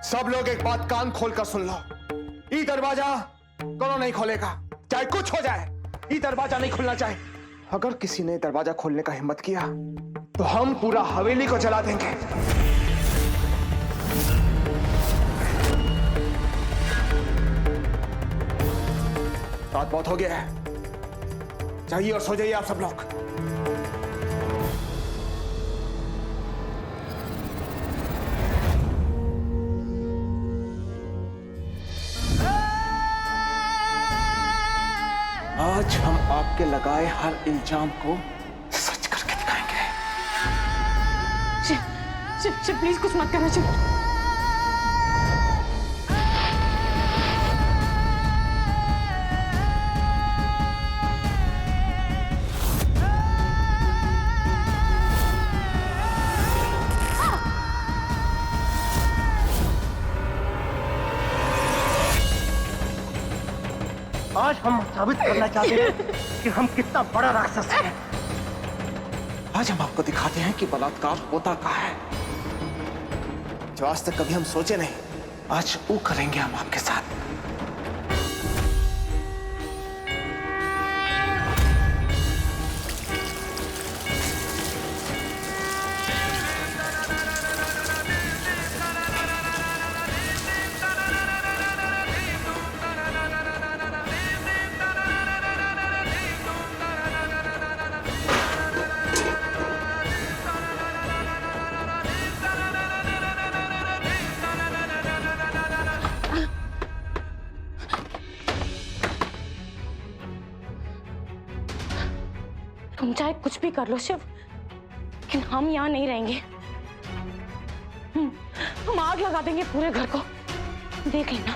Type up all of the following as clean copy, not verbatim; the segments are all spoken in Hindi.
सब लोग एक बात कान खोलकर सुन लो, ये दरवाजा कोनो नहीं खोलेगा, चाहे कुछ हो जाए। ये दरवाजा नहीं खुलना चाहिए। अगर किसी ने दरवाजा खोलने का हिम्मत किया तो हम पूरा हवेली को जला देंगे। रात बहुत हो गया है, जाइए और सो जाइए आप सब लोग। आज हम आपके लगाए हर इल्जाम को सच करके दिखाएंगे। शिव शिव प्लीज कुछ मत करना शिव। आज हम साबित करना चाहते हैं कि हम कितना बड़ा राक्षस हैं। आज हम आपको दिखाते हैं कि बलात्कार होता कहाँ है, जो आज तक कभी हम सोचे नहीं। आज वो करेंगे हम आपके साथ। तुम चाहे कुछ भी कर लो शिव, लेकिन हम यहाँ नहीं रहेंगे। हम आग लगा देंगे पूरे घर को, देख लेना।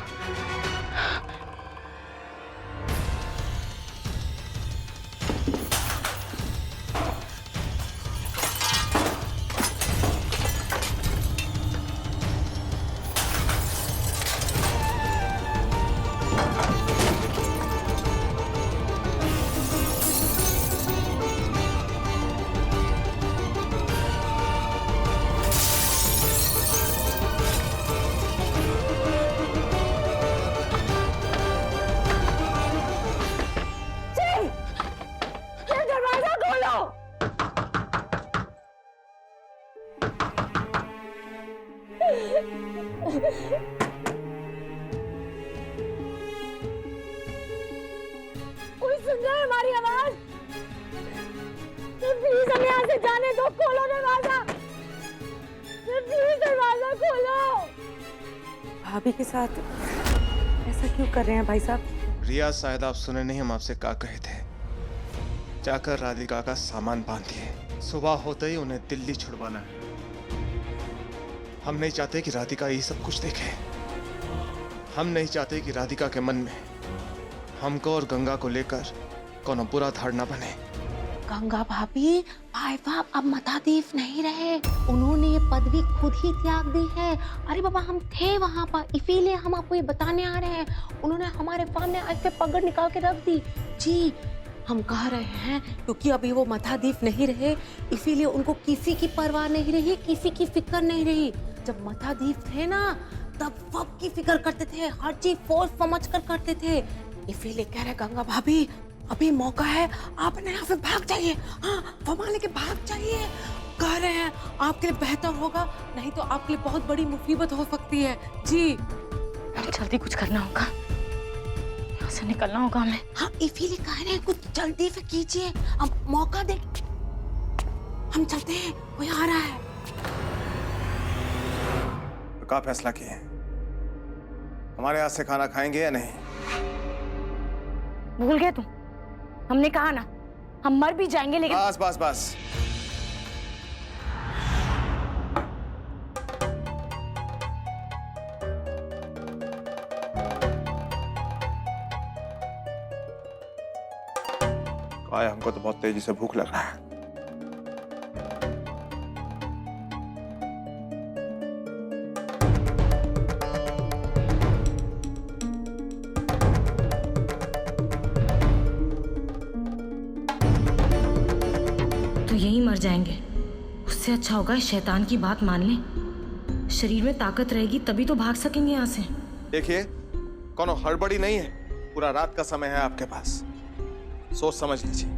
कोई सुन रहा है हमारी आवाज? प्लीज हमें यहाँ से जाने दो, खोलो दरवाजा, प्लीज दरवाजा खोलो। भाभी के साथ ऐसा क्यों कर रहे हैं भाई साहब? रिया शायद आप सुने नहीं, हम आपसे क्या कहे थे। जाकर राधिका का सामान बांधिए, सुबह होते ही उन्हें दिल्ली छुड़वाना है। हम नहीं चाहते कि राधिका ये सब कुछ देखे। हम नहीं चाहते कि राधिका के मन में हमको और गंगा को लेकर कोनो बुरा धारणा बने। गंगा भाभी, भाई साहब अब मतादीफ नहीं रहे, उन्होंने ये पदवी खुद ही त्याग दी है। अरे बाबा हम थे वहाँ पर, इसीलिए हम आपको ये बताने आ रहे हैं। उन्होंने हमारे सामने ऐसे पगड़ निकाल के रख दी। जी हम कह रहे हैं क्योंकि अभी वो मतादीफ नहीं रहे, इसीलिए उनको किसी की परवाह नहीं रही, किसी की फिक्र नहीं रही। जब मतादीफ थे ना, तब सबकी फिक्र करते थे, हर चीज सोच समझ कर करते थे। इसीलिए कह रहे गंगा भाभी, अभी मौका है, आपने यहाँ से भाग जाइए। हाँ संभाल के भाग जाइए। कह रहे हैं आपके लिए बेहतर होगा, नहीं तो आपके लिए बहुत बड़ी मुसीबत हो सकती है। जी जल्दी कुछ करना होगा, यहाँ से निकलना होगा हमें। हाँ इसीलिए कह रहे हैं कुछ जल्दी से कीजिए, अब मौका दे। हम चलते हैं, कोई आ रहा है। तो क्या फैसला किए? हमारे हाथ से खाना खाएंगे या नहीं? भूल गए तुम? हमने कहा ना हम मर भी जाएंगे, लेकिन बस बस बस। हमको तो बहुत तेजी से भूख लग रहा है। तो यहीं मर जाएंगे, उससे अच्छा होगा शैतान की बात मान लें। शरीर में ताकत रहेगी तभी तो भाग सकेंगे यहाँ से। देखिए, कोनो हड़बड़ी नहीं है, पूरा रात का समय है आपके पास, सोच समझ लीजिए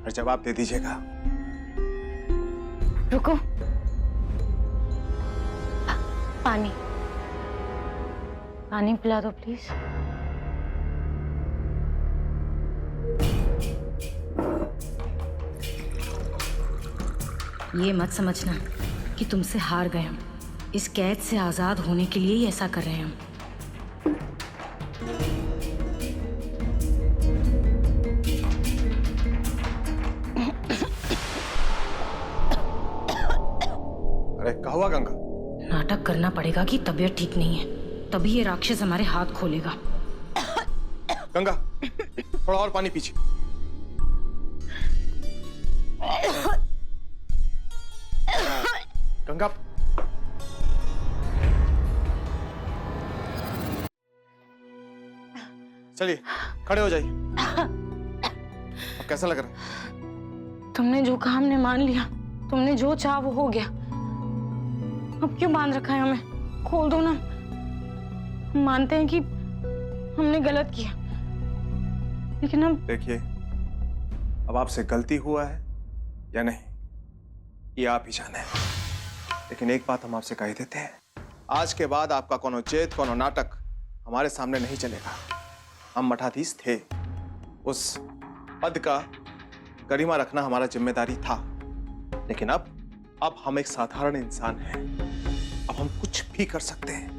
और जवाब दे दीजिएगा। रुको, पानी पानी पिला दो प्लीज। ये मत समझना कि तुमसे हार गए हम। इस कैद से आजाद होने के लिए ही ऐसा कर रहे हैं हम। अरे क्या हुआ गंगा? नाटक करना पड़ेगा कि तबीयत ठीक नहीं है, तभी ये राक्षस हमारे हाथ खोलेगा। गंगा, थोड़ा और पानी पीछे। गंगा, चलिए खड़े हो जाइए। अब कैसा लग रहा है? तुमने जो कहा हमने मान लिया, तुमने जो चाहा वो हो गया। अब क्यों बांध रखा है हमें? खोल दो ना। हम मानते हैं कि हमने गलत किया, लेकिन अब देखिए, अब आपसे गलती हुआ है या नहीं ये आप ही जाने। लेकिन एक बात हम आपसे कह देते हैं, आज के बाद आपका कोनो चेत कोनो नाटक हमारे सामने नहीं चलेगा। हम मठाधीश थे, उस पद का गरिमा रखना हमारा जिम्मेदारी था, लेकिन अब हम एक साधारण इंसान हैं। अब हम कुछ भी कर सकते हैं।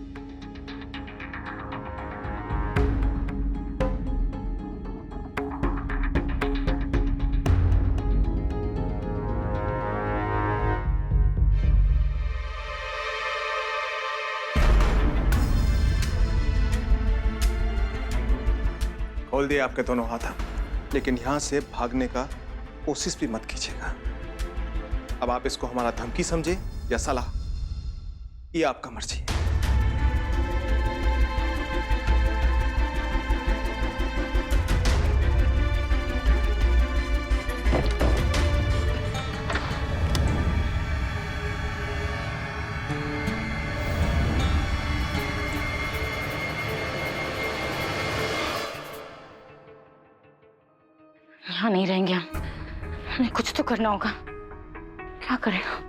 खोल दिए आपके दोनों हाथ, लेकिन यहां से भागने का कोशिश भी मत कीजिएगा। अब आप इसको हमारा धमकी समझे या सलाह, ये आपका मर्जी है। यहाँ नहीं रहेंगे हम। हमें कुछ तो करना होगा। क्या करेगा?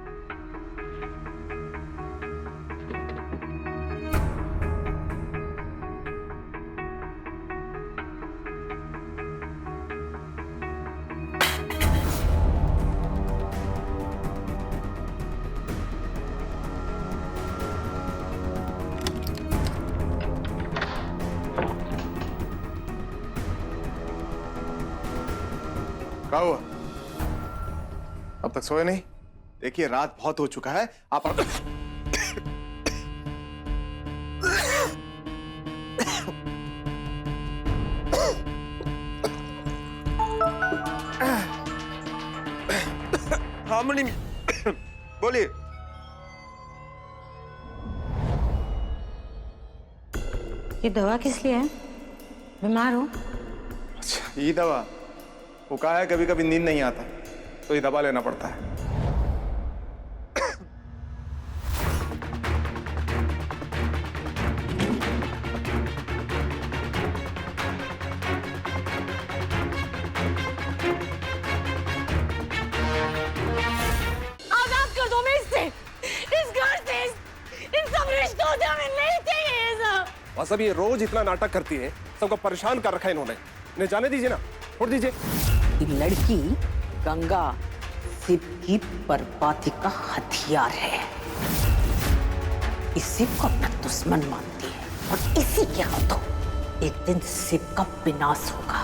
क्या हुआ? अब तक सोए नहीं? देखिए, रात बहुत हो चुका है। आप हाँ मनी, बोलिए। ये दवा किस लिए है? बीमार हो? अच्छा, ये दवा वो कहा है, कभी कभी नींद नहीं आता तो ये दवा लेना पड़ता है। आजाद कर दो मैं इससे, इस घर से, इन सब रिश्तों से। हमें नहीं चाहिए ये सब। बस अब ये रोज इतना नाटक करती है, सबको परेशान कर रखा है इन्होंने। इन्हें जाने दीजिए ना, छोड़ दीजिए। ये लड़की गंगा शिव की बर्बादी का हथियार है। इस शिव को अपना दुश्मन मानती है और इसी के हाथों एक दिन शिव का विनाश होगा।